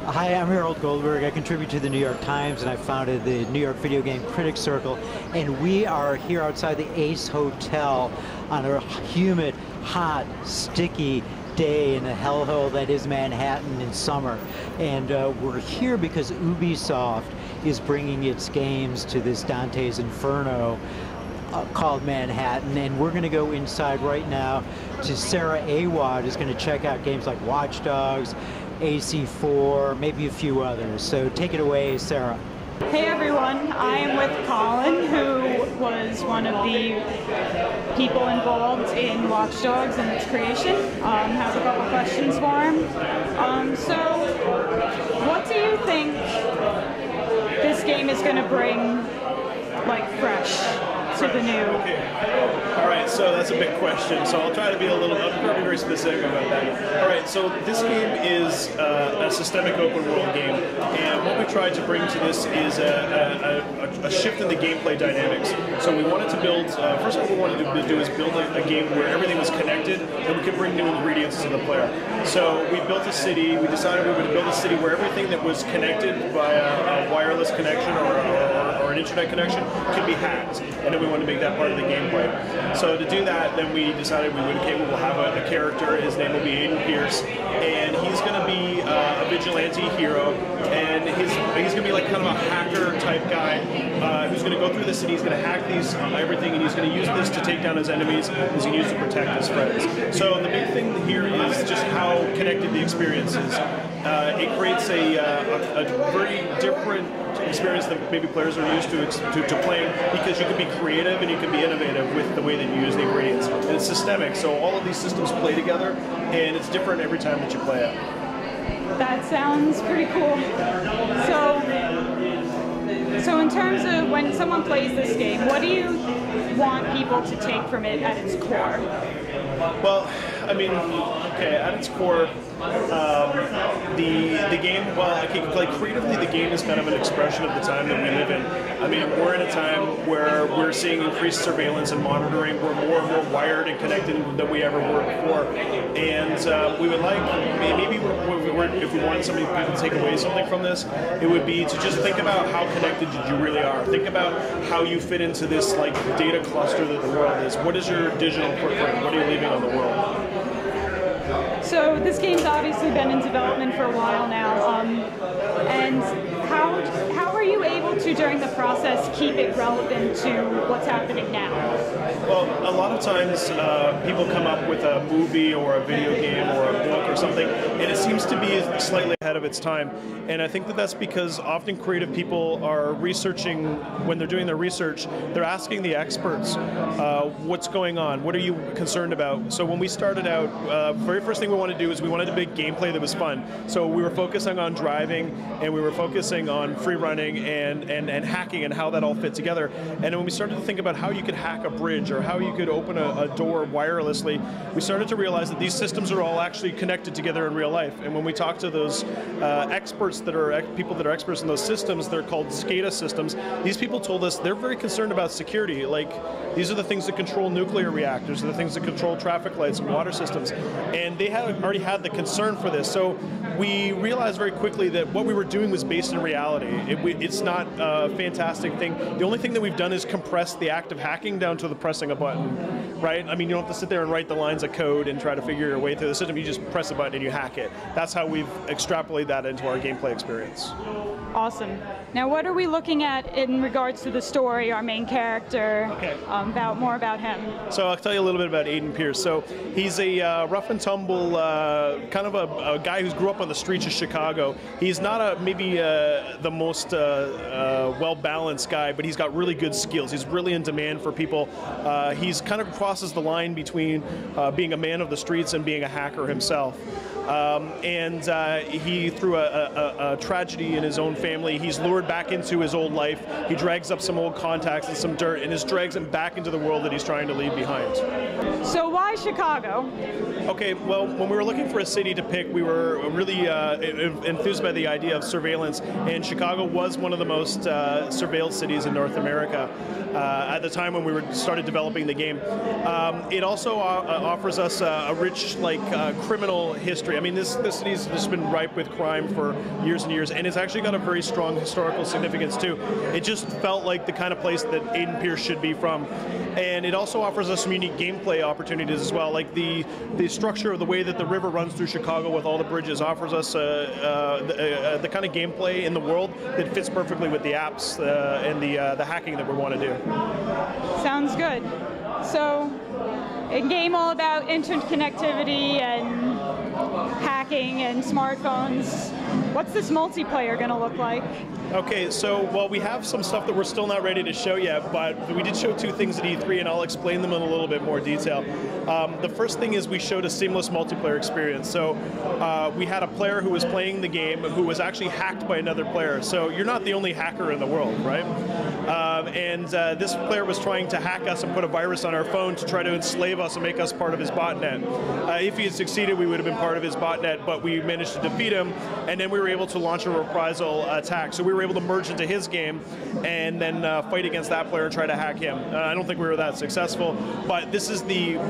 Hi, I'm Harold Goldberg. I contribute to the New York Times, and I founded the New York Video Game Critics Circle. And we are here outside the Ace Hotel on a humid, hot, sticky day in the hellhole that is Manhattan in summer. And we're here because Ubisoft is bringing its games to this Dante's Inferno called Manhattan, and we're going to go inside right now to Sarah Awad, who's going to check out games like Watch Dogs, AC4, maybe a few others. So take it away, Sarah. Hey everyone, I am with Colin, who was one of the people involved in Watch Dogs and its creation. Have a couple questions for him. So, what do you think this game is going to bring, like, fresh to the new? Okay. All right, so that's a big question. So I'll try to be I'll be very specific about that. All right, so this game is a systemic open world game, and what we tried to bring to this is a shift in the gameplay dynamics. So we wanted to build, first of all, we wanted to do is build a game where everything was connected, and we could bring new ingredients to the player. So we built a city. We decided we would build a city where everything that was connected by a wireless connection or an internet connection could be hacked, and then we wanted to make that part of the gameplay. So to do that, then we decided we will have a character. His name will be Aiden Pierce, and he's going to be a vigilante hero, and he's going to be like kind of a hacker type guy who's going to go through the city. He's going to hack these everything, and he's going to use this to take down his enemies. He's going to use it to protect his friends. So the big thing here is just how connected the experience is. It creates a very different experience that maybe players are used to playing, because you can be creative and you can be innovative with the way that you use the ingredients. And it's systemic, so all of these systems play together, and it's different every time that you play it. That sounds pretty cool. So in terms of when someone plays this game, what do you want people to take from it at its core? Well, I mean, okay, at its core, the game, well, like creatively, the game is kind of an expression of the time that we live in. I mean, we're in a time where we're seeing increased surveillance and monitoring. We're more and more wired and connected than we ever were before. And we would like, maybe if we wanted somebody to take away something from this, it would be to just think about how connected you really are. Think about how you fit into this like data cluster that the world is. What is your digital footprint? What are you leaving on the world? So this game's obviously been in development for a while now, and how are you able to, during the process, keep it relevant to what's happening now? Well, a lot of times people come up with a movie or a video game or a book or something, and it seems to be slightly ahead of its time. And I think that that's because often creative people are researching, when they're doing their research, they're asking the experts, what's going on? What are you concerned about? So when we started out, very first thing we wanted to do is we wanted to make gameplay that was fun. So we were focusing on driving, and we were focusing on free running and hacking and how that all fit together. And then when we started to think about how you could hack a bridge or how you could open a door wirelessly, we started to realize that these systems are all actually connected together in real life. And when we talk to those experts that are people that are experts in those systems, they're called SCADA systems. These people told us they're very concerned about security. Like, these are the things that control nuclear reactors, the things that control traffic lights and water systems. And they had already had the concern for this. So we realized very quickly that what we were doing was based in reality. It's not a fantastic thing. The only thing that we've done is compress the act of hacking down to the pressing a button, right? I mean, you don't have to sit there and write the lines of code and try to figure your way through the system. You just press a button and you hack it. That's how we've extrapolated that into our gameplay experience. Awesome. Now, what are we looking at in regards to the story, our main character, okay. More about him? So I'll tell you a little bit about Aiden Pierce. So he's a rough and tumble, kind of a guy who's grew up on the streets of Chicago. He's not maybe the most well-balanced guy, but he's got really good skills. He's really in demand for people. He's kind of crosses the line between being a man of the streets and being a hacker himself. He, through a tragedy in his own family, he's lured back into his old life. He drags up some old contacts and some dirt, and just drags him back into the world that he's trying to leave behind. So why Chicago? Okay, well, when we were looking for a city to pick, we were really enthused by the idea of surveillance, and Chicago was one of the most surveilled cities in North America at the time when we started developing the game. It also offers us a rich, criminal history. I mean, this city's just been ripe with crime for years and years, and it's actually got a very strong historical significance too. It just felt like the kind of place that Aiden Pierce should be from. And it also offers us some unique gameplay opportunities as well, like the structure of the way that the river runs through Chicago with all the bridges offers us the kind of gameplay in the world that fits perfectly with the apps and the hacking that we want to do. Sounds good. So, a game all about interconnectivity and hacking and smartphones. What's this multiplayer going to look like? Okay, so well, we have some stuff that we're still not ready to show yet, but we did show two things at E3, and I'll explain them in a little bit more detail. The first thing is we showed a seamless multiplayer experience. So we had a player who was playing the game who was actually hacked by another player. So you're not the only hacker in the world, right? This player was trying to hack us and put a virus on our phone to try to enslave us and make us part of his botnet. If he had succeeded, we would have been part of his botnet, but we managed to defeat him, and then we were able to launch a reprisal attack. So we were able to merge into his game and then fight against that player and try to hack him. I don't think we were that successful, but this is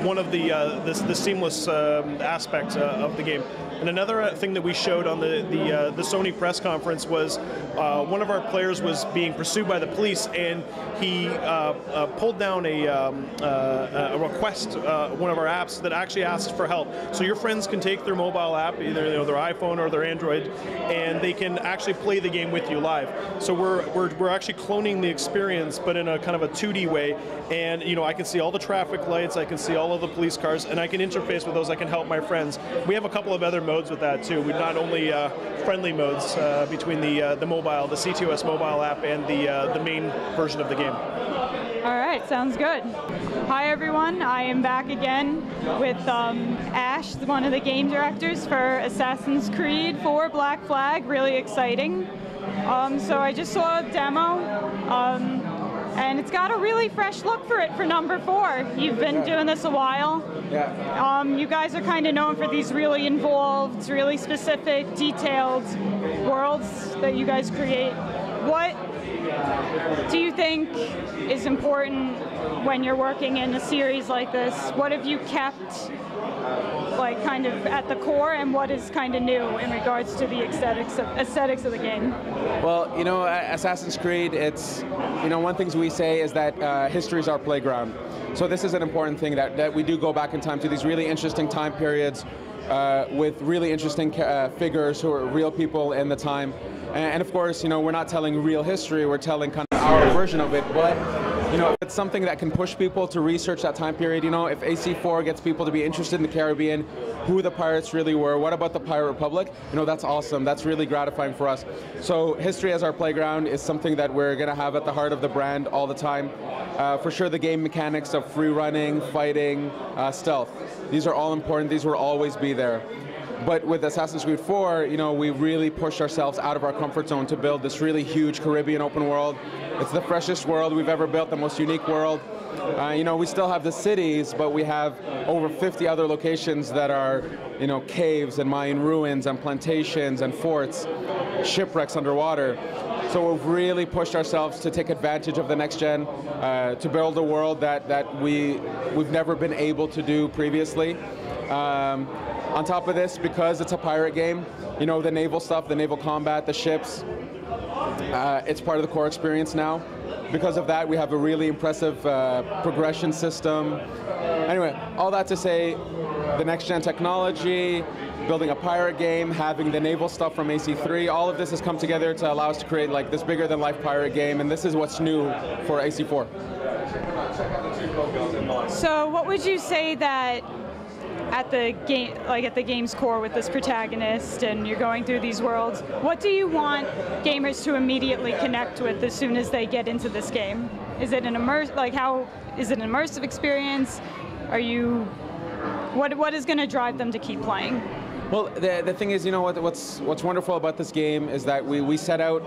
one of the seamless aspect of the game. And another thing that we showed on the Sony press conference was one of our players was being pursued by the police, and he pulled down a request, one of our apps that actually asks for help. So your friends can take their mobile app, either their iPhone or their Android, and they can actually play the game with you live. So we're actually cloning the experience, but in a kind of a 2D way. And I can see all the traffic lights, I can see all of the police cars, and I can interface with those. I can help my friends. We have a couple of other modes with that too. We not only friendly modes between the mobile, the C2S mobile app, and the main version of the game. All right, sounds good. Hi everyone, I am back again with Ash, one of the game directors for Assassin's Creed 4 Black Flag. Really exciting. So I just saw a demo, and it's got a really fresh look for it for number 4. You've been doing this a while. Yeah. You guys are kind of known for these really involved, really specific, detailed worlds that you guys create. What do you think is important when you're working in a series like this? What have you kept like kind of at the core, and what is kind of new in regards to the aesthetics of the game? Well, Assassin's Creed, it's, one thing we say is that history is our playground. So this is an important thing, that we do go back in time to these really interesting time periods with really interesting figures who are real people in the time. And of course, we're not telling real history, we're telling kind of our version of it, but it's something that can push people to research that time period. If AC4 gets people to be interested in the Caribbean, who the pirates really were, what about the Pirate Republic, that's awesome. That's really gratifying for us. So history as our playground is something that we're going to have at the heart of the brand all the time. For sure, the game mechanics of free running, fighting, stealth. These are all important. These will always be there. But with Assassin's Creed 4, we really pushed ourselves out of our comfort zone to build this really huge Caribbean open world. It's the freshest world we've ever built, the most unique world. We still have the cities, but we have over 50 other locations that are, caves and Mayan ruins and plantations and forts, shipwrecks underwater. So we've really pushed ourselves to take advantage of the next gen, to build a world that we've never been able to do previously. On top of this, because it's a pirate game, the naval stuff, the naval combat, the ships, it's part of the core experience now. Because of that, we have a really impressive progression system. Anyway, all that to say, the next-gen technology, building a pirate game, having the naval stuff from AC3, all of this has come together to allow us to create like this bigger-than-life pirate game, and this is what's new for AC4. So what would you say that at the game, at the game's core with this protagonist, and you're going through these worlds, what do you want gamers to immediately connect with as soon as they get into this game? Is it an immersive experience? What is going to drive them to keep playing? Well, the thing is, what's wonderful about this game is that we set out.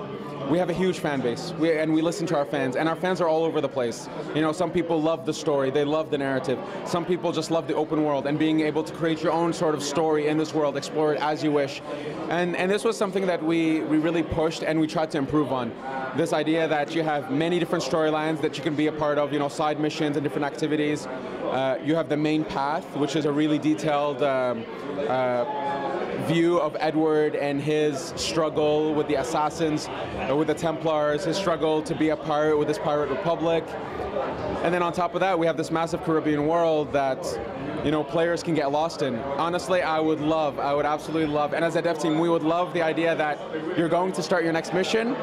We have a huge fan base, and we listen to our fans, and our fans are all over the place. Some people love the story, they love the narrative. Some people just love the open world and being able to create your own sort of story in this world, explore it as you wish. And this was something that we really pushed and we tried to improve on. This idea that you have many different storylines that you can be a part of, side missions and different activities. You have the main path, which is a really detailed view of Edward and his struggle with the assassins, with the Templars, his struggle to be a pirate with this pirate republic. And then on top of that, we have this massive Caribbean world that, players can get lost in. Honestly, I would absolutely love, and as a dev team, we would love the idea that you're going to start your next mission.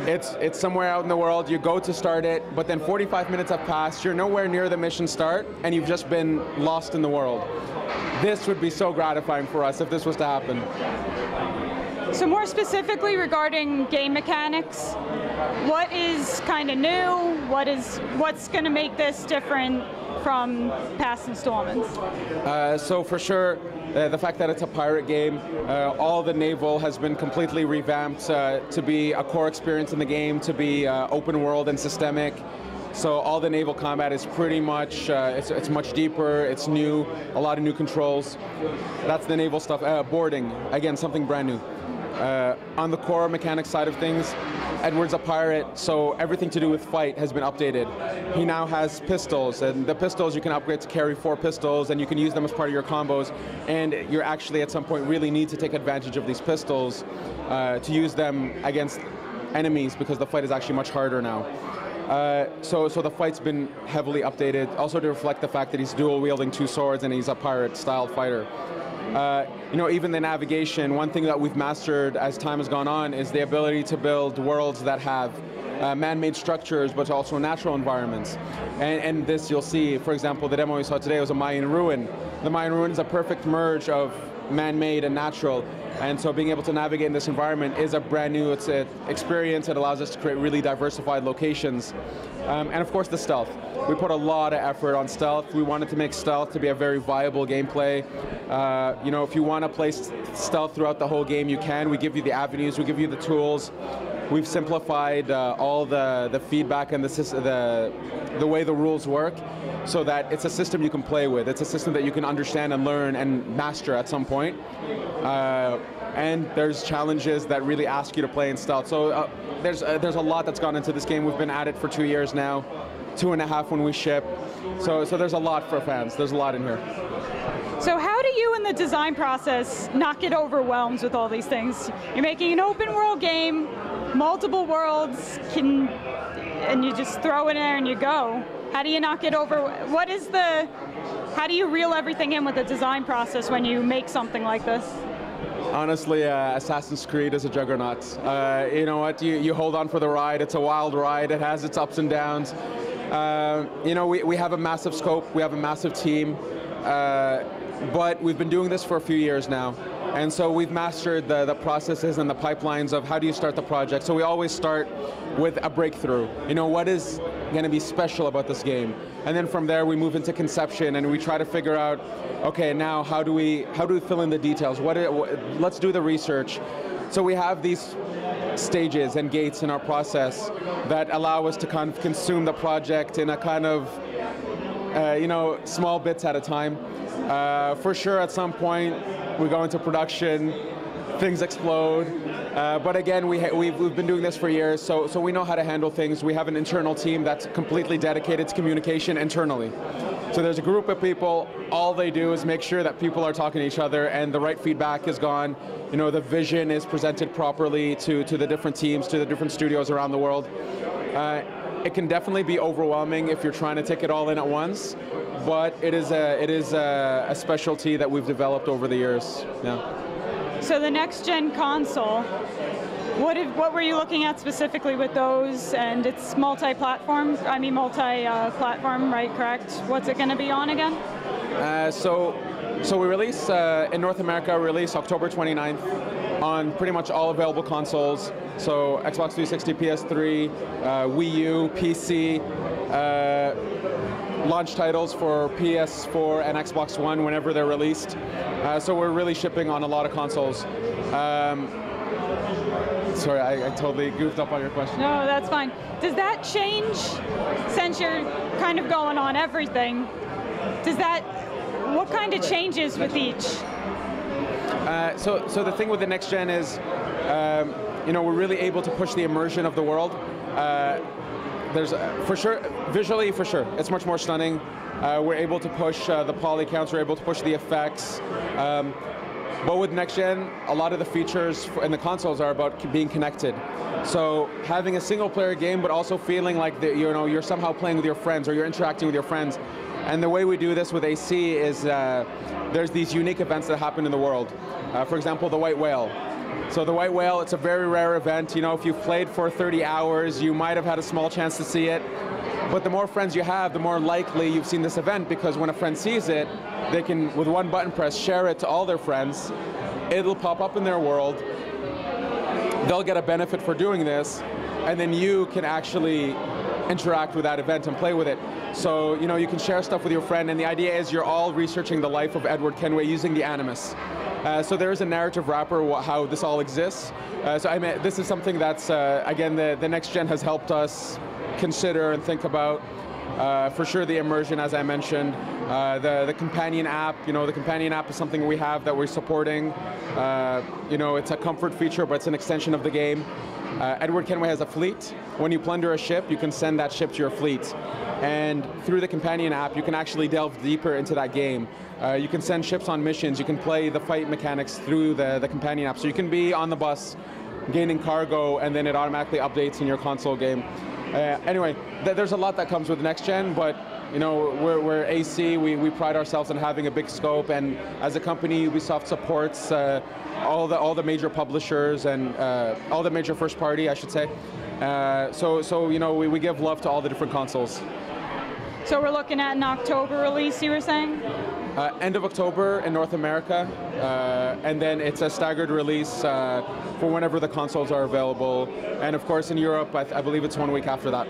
It's somewhere out in the world, you go to start it, but then 45 minutes have passed, you're nowhere near the mission start, and you've just been lost in the world. This would be so gratifying for us if this was to happen. So more specifically regarding game mechanics, what is kind of new? What's going to make this different from past installments? So for sure, the fact that it's a pirate game, all the naval has been completely revamped to be a core experience in the game, to be open world and systemic. So all the naval combat is pretty much, it's much deeper, it's new, a lot of new controls. That's the naval stuff. Boarding, again, something brand new. On the core mechanics side of things, Edward's a pirate, so everything to do with fight has been updated. He now has pistols, and the pistols you can upgrade to carry 4 pistols, and you can use them as part of your combos, and you're actually at some point really need to take advantage of these pistols to use them against enemies, because the fight is actually much harder now. So the fight's been heavily updated, also to reflect the fact that he's dual-wielding 2 swords and he's a pirate-style fighter. Even the navigation, one thing that we've mastered as time has gone on is the ability to build worlds that have man-made structures, but also natural environments. And this you'll see, for example, the demo we saw today was a Mayan ruin. The Mayan ruin is a perfect merge of man-made and natural. And so being able to navigate in this environment is a brand new experience. It allows us to create really diversified locations. And of course the stealth. We put a lot of effort on stealth. We wanted to make stealth to be a very viable gameplay. If you want to play stealth throughout the whole game, you can. We give you the avenues, we give you the tools. We've simplified all the feedback and the way the rules work, so that it's a system you can play with. It's a system that you can understand and learn and master at some point. And there's challenges that really ask you to play in stealth. So there's a lot that's gone into this game. We've been at it for 2 years now, 2.5 when we ship. So there's a lot for fans. There's a lot in here. So how do you in the design process not get overwhelmed with all these things? You're making an open world game, multiple worlds, and you just throw it in there and you go. How do you not get how do you reel everything in with the design process when you make something like this? Honestly, Assassin's Creed is a juggernaut. You know what, you hold on for the ride. It's a wild ride. It has its ups and downs. We have a massive scope. We have a massive team. But we've been doing this for a few years now. And so we've mastered the processes and the pipelines of how do you start the project. So we always start with a breakthrough. What is going to be special about this game? And then from there we move into conception and we try to figure out, okay, now how do we fill in the details? Let's do the research. So we have these stages and gates in our process that allow us to kind of consume the project in a kind of, small bits at a time. For sure, at some point, we go into production, things explode. But again, we've been doing this for years, so we know how to handle things. We have an internal team that's completely dedicated to communication internally. So there's a group of people, all they do is make sure that people are talking to each other and the right feedback is gone. The vision is presented properly to the different teams, to the different studios around the world. It can definitely be overwhelming if you're trying to take it all in at once, but it is a specialty that we've developed over the years. Yeah. So the next gen console, what were you looking at specifically with those? And it's multi-platform, right, correct? What's it going to be on again? So we release, in North America, we release October 29th on pretty much all available consoles. So Xbox 360, PS3, Wii U, PC, launch titles for PS4 and Xbox One whenever they're released. So we're really shipping on a lot of consoles. Sorry, I totally goofed up on your question. No, that's fine. Does that change, since you're kind of going on everything, what kind of changes with each? So the thing with the next gen is, we're really able to push the immersion of the world. There's, for sure, visually, for sure, it's much more stunning. We're able to push the poly counts, we're able to push the effects. But with next gen, a lot of the features in the consoles are about being connected. So having a single player game, but also feeling like you're somehow playing with your friends or you're interacting with your friends. And the way we do this with AC is there's these unique events that happen in the world. For example, the White Whale. So the White Whale, it's a very rare event. You know, if you've played for 30 hours, you might have had a small chance to see it. But the more friends you have, the more likely you've seen this event, because when a friend sees it, they can, with one button press, share it to all their friends. It'll pop up in their world. They'll get a benefit for doing this, and then you can actually interact with that event and play with it. So, you know, you can share stuff with your friend, and the idea is you're all researching the life of Edward Kenway using the Animus. So there is a narrative wrapper how this all exists. So I mean, this is something that's, again, the next gen has helped us consider and think about. For sure, the immersion, as I mentioned, the companion app. You know, the companion app is something we have that we're supporting. You know, it's a comfort feature, but it's an extension of the game. Edward Kenway has a fleet. When you plunder a ship, you can send that ship to your fleet. And through the companion app, you can actually delve deeper into that game. You can send ships on missions. You can play the fight mechanics through the companion app. So you can be on the bus, gaining cargo, and then it automatically updates in your console game. Anyway, there's a lot that comes with next gen, but you know, we're AC. We pride ourselves on having a big scope, and as a company, Ubisoft supports all the major publishers and all the major first party, I should say. So you know, we give love to all the different consoles. So we're looking at an October release, you were saying? End of October in North America, and then it's a staggered release for whenever the consoles are available. And of course in Europe, I believe it's 1 week after that.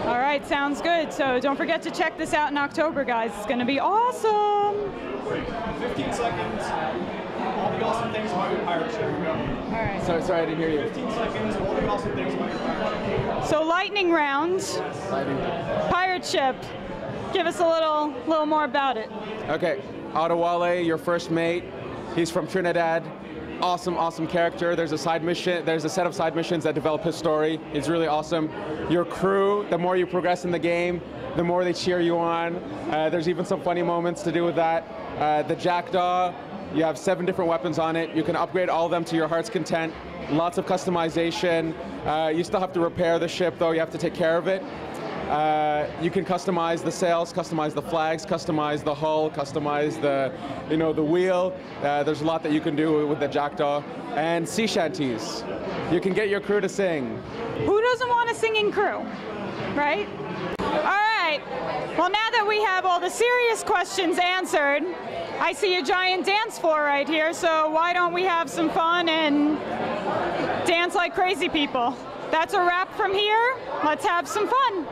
All right, sounds good. So don't forget to check this out in October, guys. It's going to be awesome. 15 seconds. All the awesome things about your pirate ship. All right. Sorry, I didn't hear you. 15 seconds. All the awesome things about your pirate ship. So lightning round, pirate ship. Give us a little more about it. Okay, Adewale, your first mate. He's from Trinidad. Awesome character. There's a side mission. There's a set of side missions that develop his story. It's really awesome. Your crew, the more you progress in the game, the more they cheer you on. There's even some funny moments to do with that. The Jackdaw, you have 7 different weapons on it. You can upgrade all of them to your heart's content. Lots of customization. You still have to repair the ship, though. You have to take care of it. You can customize the sails, customize the flags, customize the hull, customize the wheel. There's a lot that you can do with the Jackdaw. And sea shanties. You can get your crew to sing. Who doesn't want a singing crew, right? All right. Well, now that we have all the serious questions answered, I see a giant dance floor right here, so why don't we have some fun and dance like crazy people? That's a wrap from here. Let's have some fun.